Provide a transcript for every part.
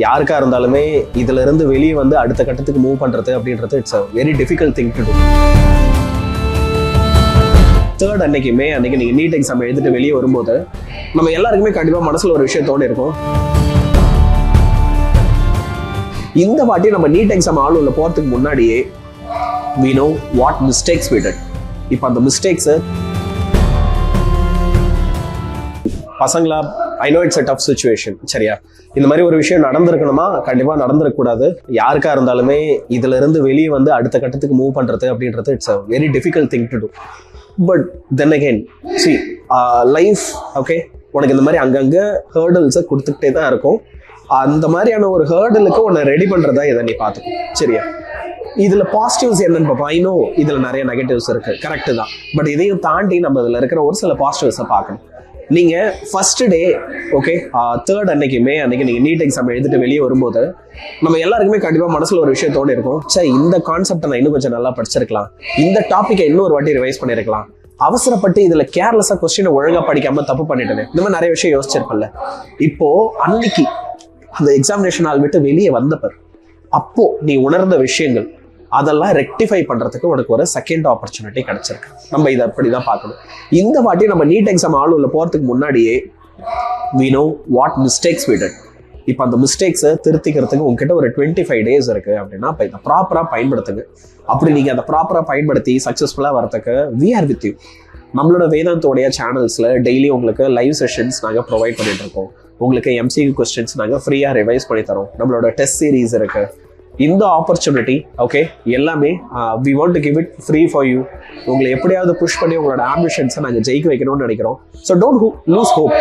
யாருக்கா இருந்தாலுமே இதுல இருந்து வெளியே வந்து அடுத்த கட்டத்துக்கு மூவ் பண்றது அப்படின்றது it's a very difficult thing to do. Third அன்னைக்கு நீங்க நீட் எக்ஸாம் எழுதிட்டு வெளியே வரும்போது நம்ம எல்லாருக்குமே கண்டிப்பா மனசுல ஒரு விஷயம் தோணி இருக்கும். இந்த வாட்டி நம்ம நீட் எக்ஸாம் ஆளுல போறதுக்கு முன்னாடியே we know what mistakes we did. இப்போ அந்த மிஸ்டேக்ஸ் பசங்களா I know it's a tough situation, சரியா? இந்த மாதிரி ஒரு விஷயம் நடந்திருக்கணுமா? கண்டிப்பா நடந்திருக்கக்கூடாது. யாருக்கா இருந்தாலுமே இதுல இருந்து வெளியே வந்து அடுத்த கட்டத்துக்கு மூவ் பண்றது அப்படின்றது it's a very difficult thing to do. But then again see life okay, உனக்கு இந்த மாதிரி அங்கங்க ஹேர்டல்ஸை கொடுத்துக்கிட்டே தான் இருக்கும். அந்த மாதிரியான ஒரு ஹேர்டலுக்கு உன்னை ரெடி பண்றதா இதை நீ பார்த்துக்கோ, சரியா? இதுல பாசிட்டிவ்ஸ் என்னன்னு பார்ப்போம். ஐ நோ இதுல நிறைய நெகட்டிவ்ஸ் இருக்கு, கரெக்ட் தான். பட் இதையும் தாண்டி நம்ம இதுல இருக்கிற ஒரு சில பாசிட்டிவ்ஸை பார்க்கணும். நீங்க ஃபர்ஸ்ட் டே ஓகே தேர்ட் அன்னைக்கு நீங்க நீட் எக்ஸாம் எழுதிட்டு வெளியே வரும்போது நம்ம எல்லாருக்குமே கண்டிப்பா மனசுல ஒரு விஷயம் தோணி இருக்கும். சரி, இந்த கான்செப்டை நான் இன்னும் கொஞ்சம் நல்லா படிச்சிருக்கலாம், இந்த டாபிக்கை இன்னொரு வாட்டி ரிவைஸ் பண்ணிருக்கலாம், அவசரப்பட்டு இதுல கேர்லெஸ்ஸா கொஸ்டினை ஒழுங்கா படிக்காம தப்பு பண்ணிட்டேன், இந்த மாதிரி நிறைய விஷயம் யோசிச்சிருப்பல. இப்போ அன்னைக்கு அந்த எக்ஸாமினேஷன் ஆள் விட்டு வெளியே வந்தப்பர் அப்போ நீ உணர்ந்த விஷயங்கள் அதெல்லாம் ரெக்டிஃபை பண்றதுக்கு உனக்கு ஒரு செகண்ட் ஆப்பர்ச்சுனிட்டி கிடைச்சிருக்கு. நம்ம இதை அப்படிதான் பார்க்கணும். இந்த வாட்டி நம்ம நீட் எக்ஸாம் ஆளுல போறதுக்கு முன்னாடியே we know what mistakes we did. இப்போ அந்த மிஸ்டேக்ஸை திருத்திக்கிறதுக்கு உங்ககிட்ட ஒரு 25 days இருக்கு அப்படின்னா இப்போ இதை ப்ராப்பரா பயன்படுத்துங்க. அப்படி நீங்க அதை ப்ராப்பரா பயன்படுத்தி சக்சஸ்ஃபுல்லா வரதுக்கு we are with you. நம்மளோட வேதாந்தோடைய சேனல்ஸ்ல டெய்லி உங்களுக்கு லைவ் செஷன்ஸ் நாங்கள் ப்ரொவைட் பண்ணிட்டு இருக்கோம். உங்களுக்கு MCQ கொஸ்டின்ஸ் நாங்கள் ஃப்ரீயா ரிவைஸ் பண்ணி தரோம். நம்மளோட டெஸ்ட் சீரீஸ் இருக்கு. இந்த ஆப்பர்ச்சுனிட்டி ஓகே எல்லாமே we want to give it free for you. உங்களை எப்படியாவது புஷ் பண்ணி உங்களோட ஆம்பிஷன்ஸை நாங்கள் ஜெயிக்க வைக்கணும்னு நினைக்கிறோம். So don't loose hope.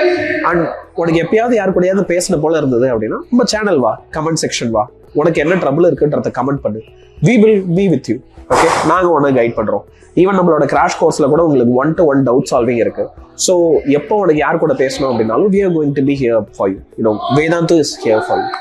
And உனக்கு எப்பயாவது யாரு கூடயாவது பேசின போல இருந்தது அப்படின்னா நம்ம சேனல் வா, கமெண்ட் செக்ஷன் வா, உனக்கு என்ன ட்ரபிள் இருக்குன்றத கமெண்ட் பண்ணு. we will be with you. Okay, நாங்கள் உனக்கு கைட் பண்றோம். ஈவன் நம்மளோட கிராஷ் கோர்ஸ்ல கூட உங்களுக்கு 1-to-1 டவுட் சால்விங் இருக்கு. ஸோ எப்போ உனக்கு யார் கூட பேசணும் அப்படின்னாலும் we are going to be here for you. Vedanta is here for you.